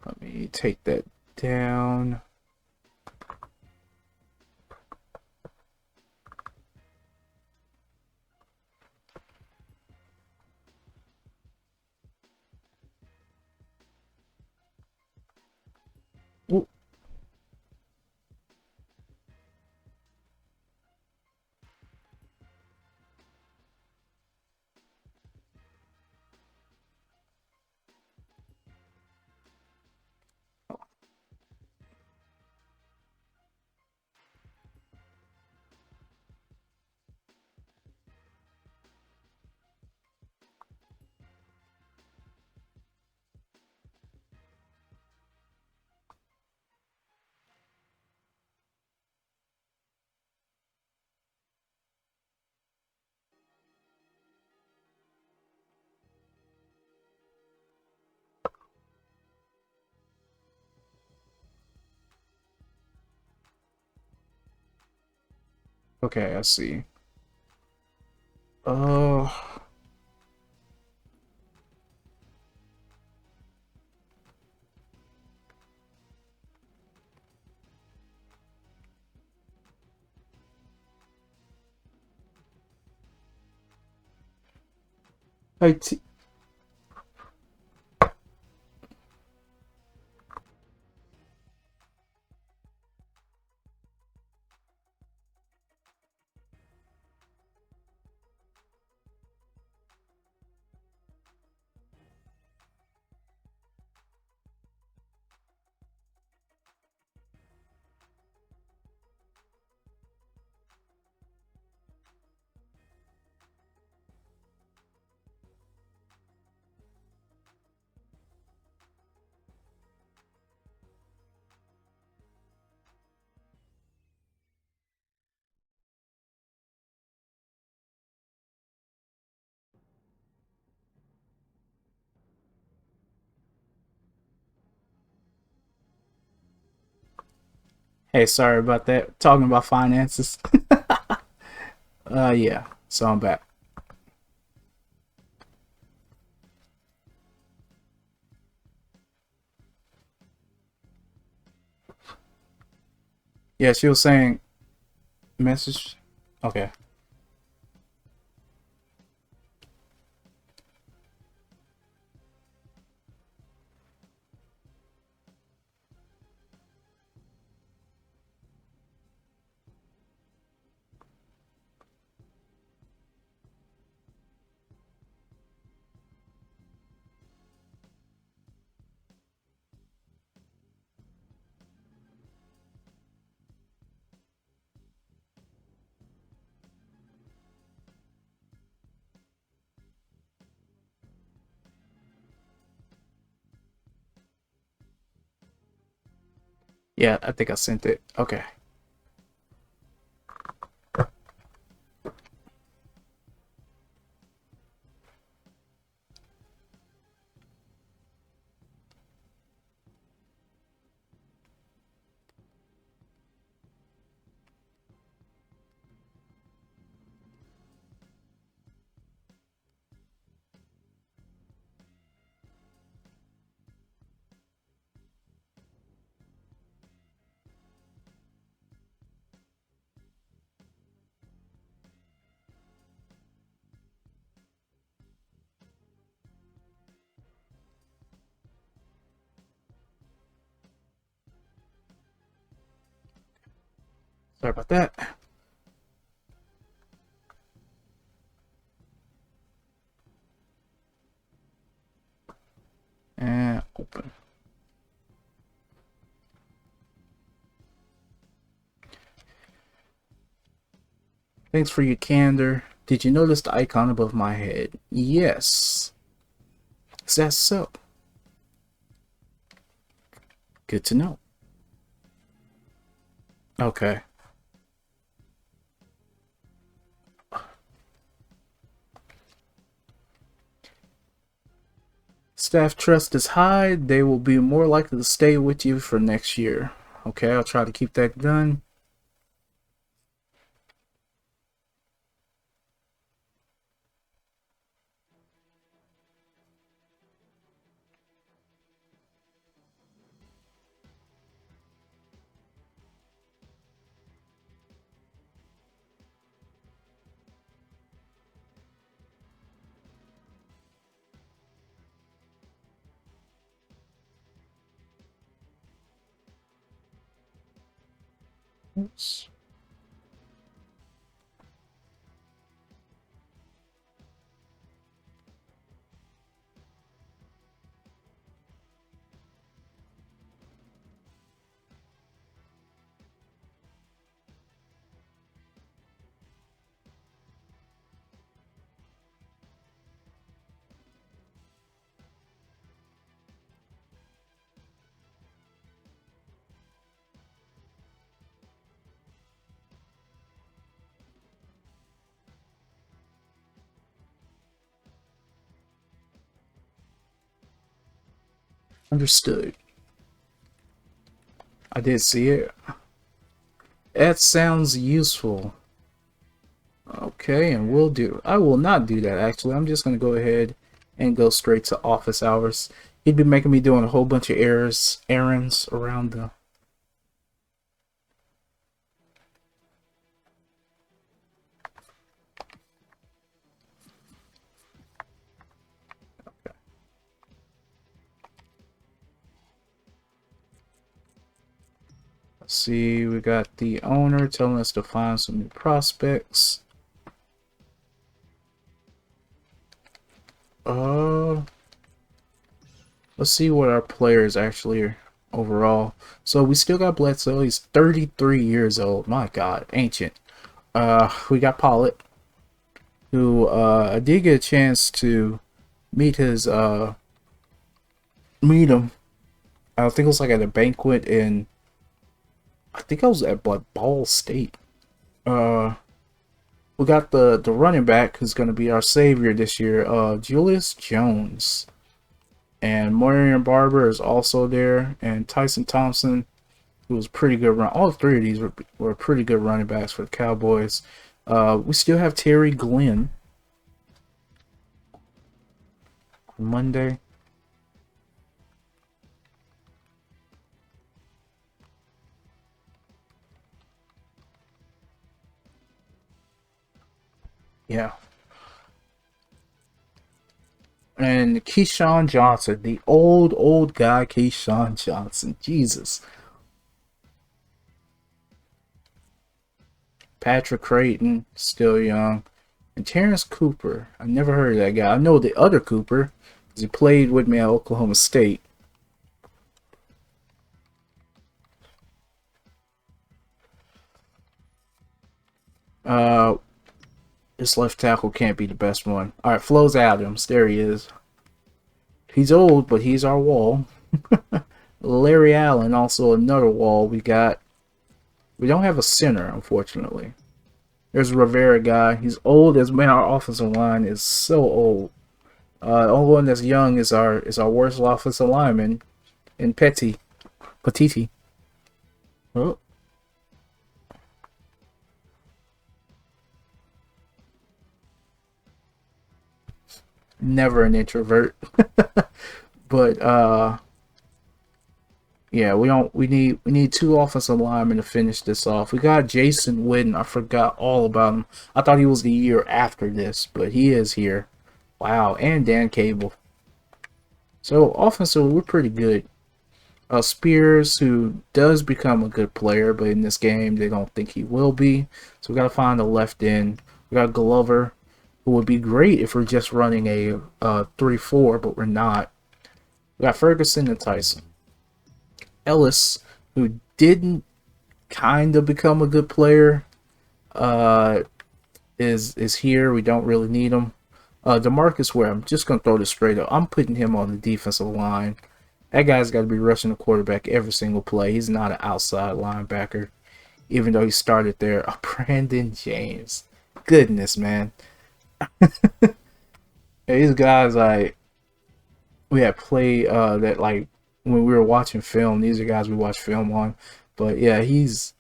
Let me take that down. Ooh. Okay, I see. Oh. Hey, Hey, sorry about that. Talking about finances. Yeah. So I'm back. Yeah, she was saying message. Okay. Yeah, I think I sent it. Okay. Sorry about that. And open. Thanks for your candor. Did you notice the icon above my head? Yes. Is that so? Good to know. Okay. staff trust is high, they will be more likely to stay with you for next year. Okay, I'll try to keep that done. Oops. Understood. I did see it. That sounds useful. Okay, and we'll do. I will not do that, actually. I'm just going to go ahead and go straight to office hours. He'd be making me doing a whole bunch of errands around the... Let's see, we got the owner telling us to find some new prospects. Let's see what our players actually are overall. So we still got Bledsoe. He's 33 years old. My God, ancient. We got Pollitt, who I did get a chance to meet his meet him. I think it was like at a banquet in, I think I was at Ball State. We got the running back who's going to be our savior this year, Julius Jones. And Marion Barber is also there, and Tyson Thompson, who was pretty good run. All three of these were pretty good running backs for the Cowboys. We still have Terry Glenn Monday. Yeah. And Keyshawn Johnson, the old guy, Keyshawn Johnson. Jesus. Patrick Creighton, still young. And Terrence Cooper. I never heard of that guy. I know the other Cooper, because he played with me at Oklahoma State. This left tackle can't be the best one. Alright, Flows Adams. There he is. He's old, but he's our wall. Larry Allen, also another wall. We don't have a center, unfortunately. There's a Rivera guy. He's old as man. Our offensive line is so old. The only one that's young is our worst offensive lineman in Petiti. Oh. Never an introvert. But yeah, we need two offensive linemen to finish this off. We got Jason Witten. I forgot all about him. I thought he was the year after this, but he is here. Wow, and Dan Cable. So offensively, we're pretty good. Spears, who does become a good player, but in this game they don't think he will be. So we got to find a left end. We got Glover, who would be great if we're just running a 3-4, but we're not. We got Ferguson and Tyson. Ellis, who didn't kind of become a good player, is here. We don't really need him. DeMarcus Ware, I'm just going to throw this straight up. I'm putting him on the defensive line. That guy's got to be rushing the quarterback every single play. He's not an outside linebacker, even though he started there. Brandon James. Goodness, man. These guys, we had play that like when we were watching film. These are guys we watch film on. But yeah, he's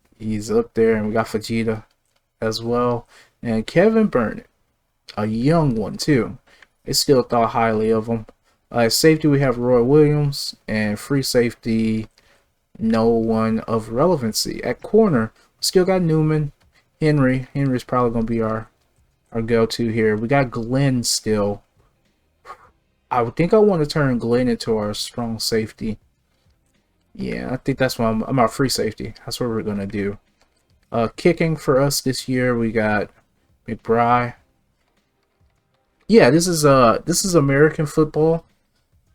up there, and we got Fajita as well, and Kevin Burnett, a young one too. They still thought highly of him. At safety, we have Roy Williams, and free safety, no one of relevancy. At corner, we still got Newman, Henry. Henry's probably gonna be our go-to here. We got Glenn still. I would think I want to turn Glenn into our strong safety. Yeah, I think that's what I'm our free safety. That's what we're gonna do. Kicking for us this year, we got McBride. Yeah, this is American football.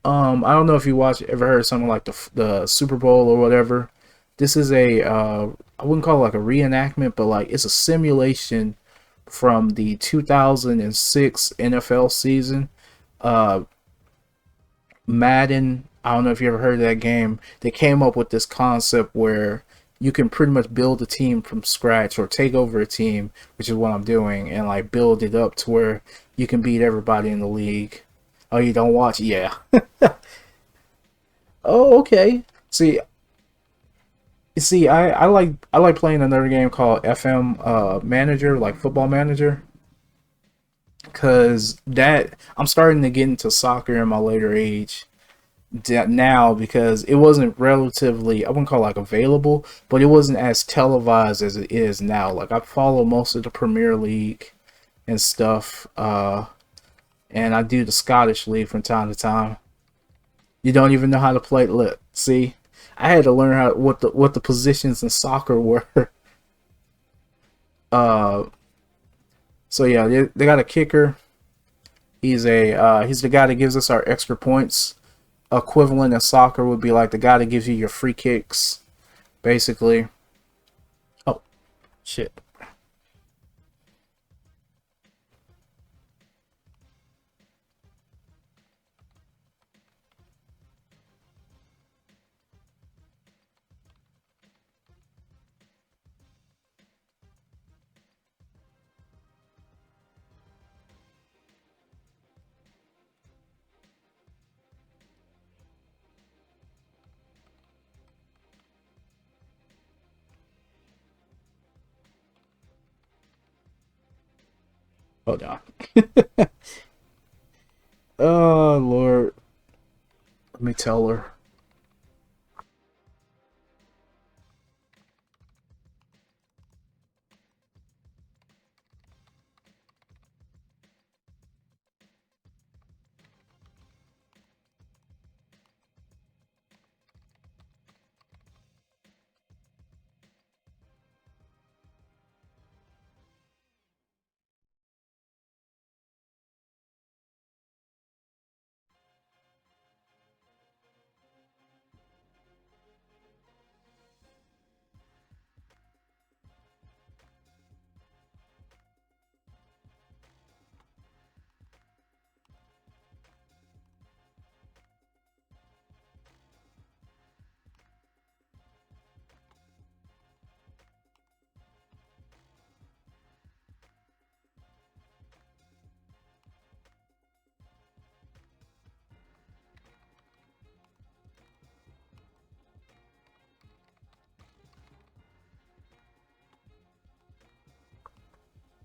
I don't know if you ever heard something like the Super Bowl or whatever. This is I wouldn't call it like a reenactment, but like it's a simulation from the 2006 NFL season. Madden, I don't know if you ever heard of that game. They came up with this concept where you can pretty much build a team from scratch or take over a team, which is what I'm doing, and like build it up to where you can beat everybody in the league. Oh, you don't watch? Yeah. Oh, okay. See, I like playing another game called FM Manager, like Football Manager, because that I'm starting to get into soccer in my later age now because it wasn't relatively, I wouldn't call it like available, but it wasn't as televised as it is now. Like I follow most of the Premier League and stuff, and I do the Scottish League from time to time. You don't even know how to play. Look, see, I had to learn what the positions in soccer were. uh, so yeah, they got a kicker. He's the guy that gives us our extra points. Equivalent in soccer would be like the guy that gives you your free kicks, basically. Oh, shit. Hold on. Oh, Lord. Let me tell her.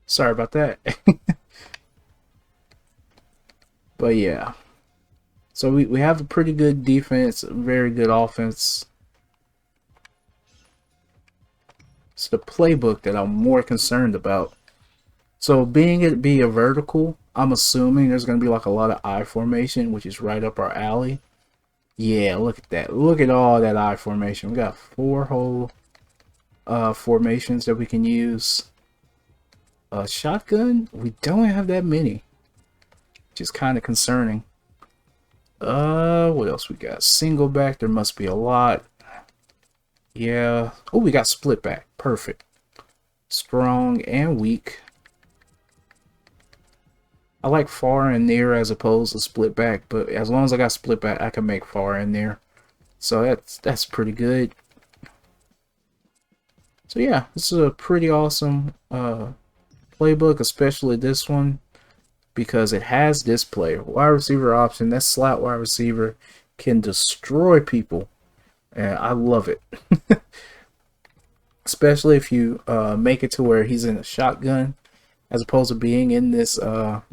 Sorry about that. But yeah. So we have a pretty good defense, a very good offense. It's the playbook that I'm more concerned about. So being it be a vertical, I'm assuming there's going to be like a lot of I formation, which is right up our alley. Yeah, look at that. Look at all that I formation. We got 4 whole formations that we can use. Shotgun, we don't have that many, which is kind of concerning. What else we got? Single back, there must be a lot. Yeah. Oh, we got split back. Perfect. Strong and weak. I like far and near as opposed to split back, but as long as I got split back, I can make far and near. So that's pretty good. So yeah, this is a pretty awesome playbook, especially this one. because it has this player. Wide receiver option, that slot wide receiver can destroy people. And I love it. Especially if you make it to where he's in a shotgun. As opposed to being in this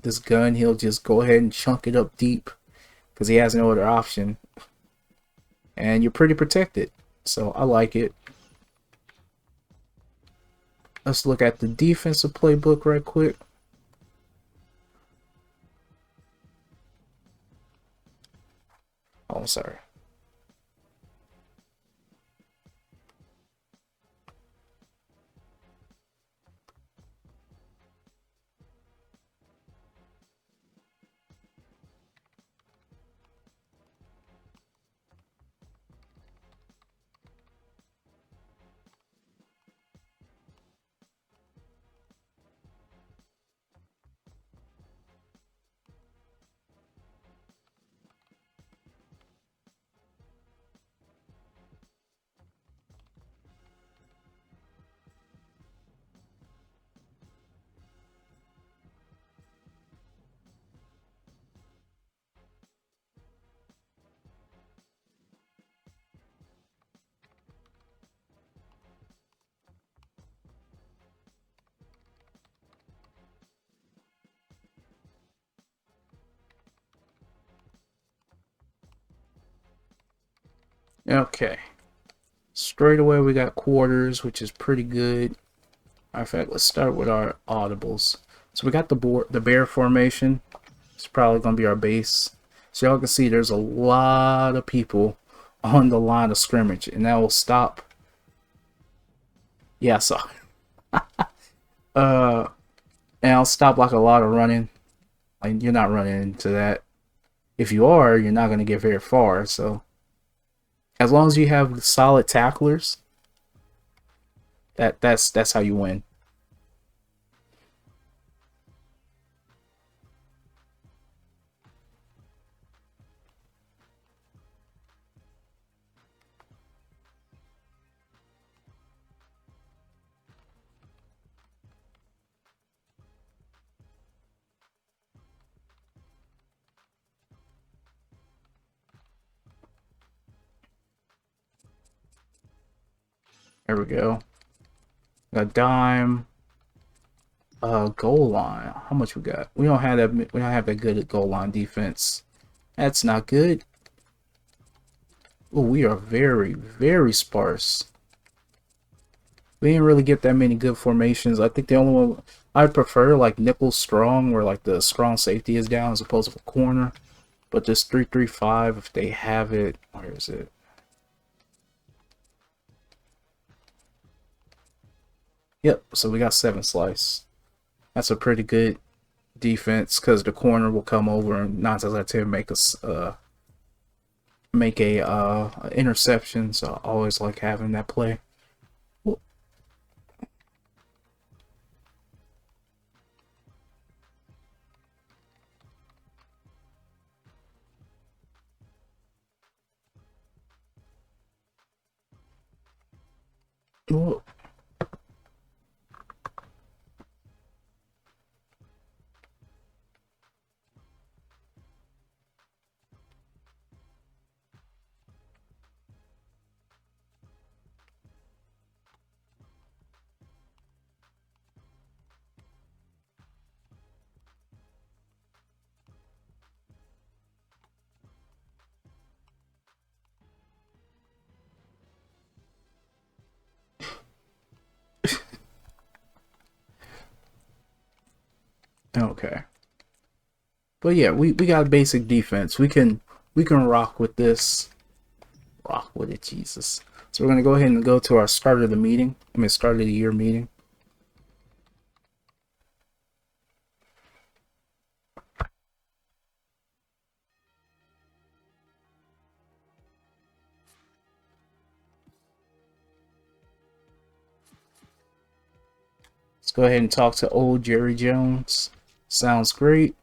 this gun, he'll just go ahead and chunk it up deep because he has no other option. And you're pretty protected. So I like it. Let's look at the defensive playbook right quick. Oh, sorry. Okay. Straight away we got quarters, which is pretty good. In fact, let's start with our audibles. So we got the bear formation. It's probably gonna be our base. So y'all can see there's a lot of people on the line of scrimmage, and that will stop. Yeah, so and I'll stop like a lot of running. Like you're not running into that. If you are, you're not gonna get very far. So as long as you have solid tacklers, that's how you win. There we go. A dime. Goal line. How much we got? We don't have that. We don't have that good at goal line defense. That's not good. Oh, we are very, very sparse. We didn't really get that many good formations. I think the only one I'd prefer like nickel strong, where like the strong safety is down as opposed to a corner. But this 3-3-5, if they have it, where is it? Yep. So we got 7 slice. That's a pretty good defense because the corner will come over and 9 times out of 10 make a interception. So I always like having that play. Whoa. Okay. But yeah, we got a basic defense. We can rock with this. Rock with it, Jesus. So we're gonna go ahead and go to our start of the meeting. I mean start of the year meeting. Let's go ahead and talk to old Jerry Jones. Sounds great.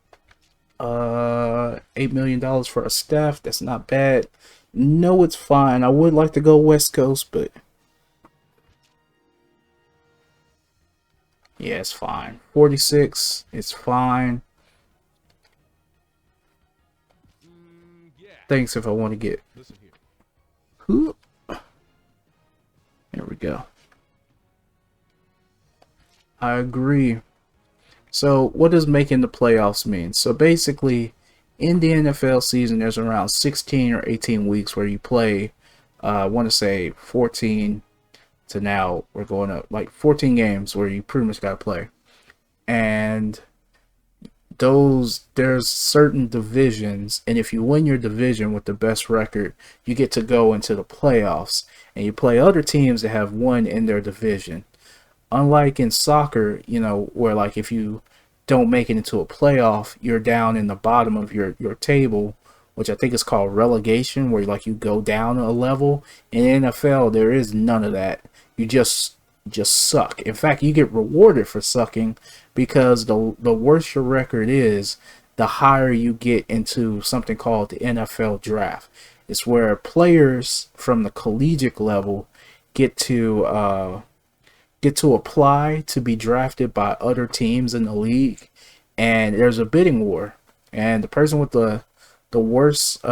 $8 million for a staff. That's not bad. No, it's fine. I would like to go West Coast, but yeah, it's fine. 46, it's fine. things if I want to get. Listen here. Who? There we go. I agree. So what does making the playoffs mean? So basically, in the NFL season, there's around 16 or 18 weeks where you play, I want to say 14 to now we're going up, like 14 games where you pretty much got to play. And there's certain divisions, and if you win your division with the best record, you get to go into the playoffs, and you play other teams that have won in their division. Unlike in soccer, you know, where like if you don't make it into a playoff, you're down in the bottom of your table, which I think is called relegation, where like you go down a level. In NFL, there is none of that. You just suck. In fact, you get rewarded for sucking, because the worse your record is, the higher you get into something called the NFL draft. It's where players from the collegiate level get to apply to be drafted by other teams in the league, and there's a bidding war, and the person with the worst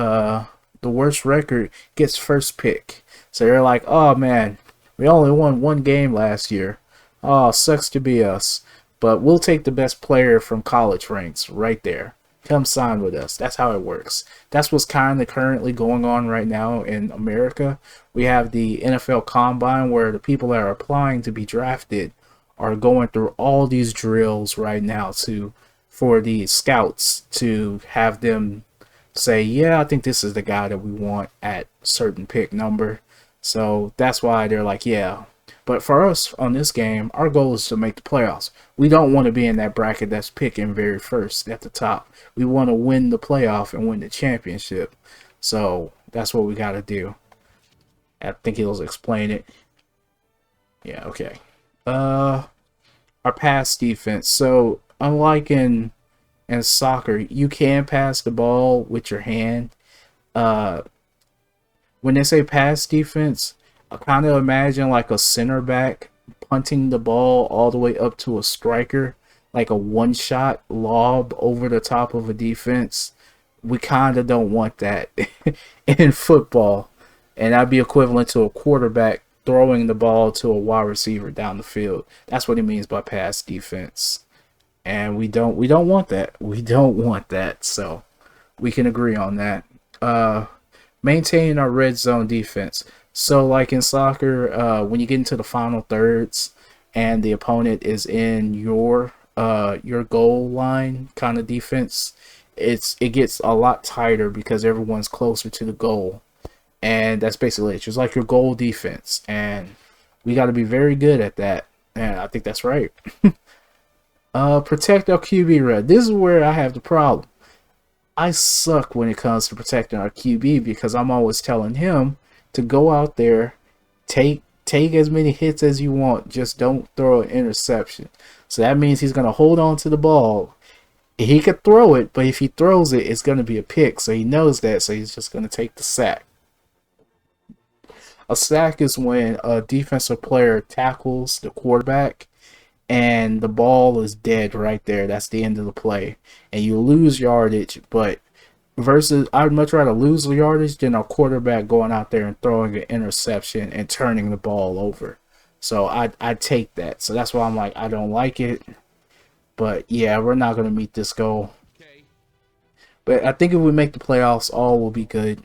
record gets first pick. So they're like, oh man, we only won one game last year. Oh, sucks to be us, but we'll take the best player from college ranks right there. Come sign with us. That's how it works. That's what's kind of currently going on right now in America. We have the NFL Combine, where the people that are applying to be drafted are going through all these drills right now for the scouts to have them say, yeah, I think this is the guy that we want at certain pick number. So that's why they're like, yeah. But for us on this game, our goal is to make the playoffs. We don't want to be in that bracket that's picking very first at the top. We want to win the playoff and win the championship. So that's what we got to do. I think he'll explain it. Yeah, okay. Our pass defense. So unlike in soccer, you can pass the ball with your hand. When they say pass defense, I kind of imagine like a center back punting the ball all the way up to a striker, like a one-shot lob over the top of a defense. We kind of don't want that in football, and that'd be equivalent to a quarterback throwing the ball to a wide receiver down the field. That's what he means by pass defense, and we don't want that. We don't want that. So we can agree on that. Maintain our red zone defense. So like in soccer, when you get into the final thirds and the opponent is in your goal line kind of defense, it gets a lot tighter because everyone's closer to the goal. And that's basically it. It's just like your goal defense. And we got to be very good at that. And I think that's right. Protect our QB red. This is where I have the problem. I suck when it comes to protecting our QB, because I'm always telling him to go out there, take as many hits as you want, just don't throw an interception. So that means he's going to hold on to the ball. He could throw it, but if he throws it, it's going to be a pick. So he knows that, so he's just going to take the sack. A sack is when a defensive player tackles the quarterback and the ball is dead right there. That's the end of the play. And you lose yardage, but versus, I'd much rather lose the yardage than a quarterback going out there and throwing an interception and turning the ball over. So I take that. So that's why I'm like, I don't like it. But yeah, we're not going to meet this goal. But I think if we make the playoffs, all will be good.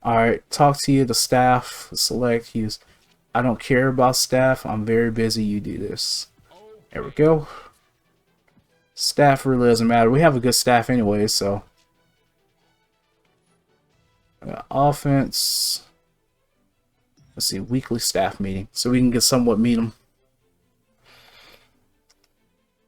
Alright, talk to you, the staff, select, use. I don't care about staff. I'm very busy. You do this. There we go. Staff really doesn't matter. We have a good staff anyway, so. Offense. Let's see, weekly staff meeting. So we can get somewhat meet them.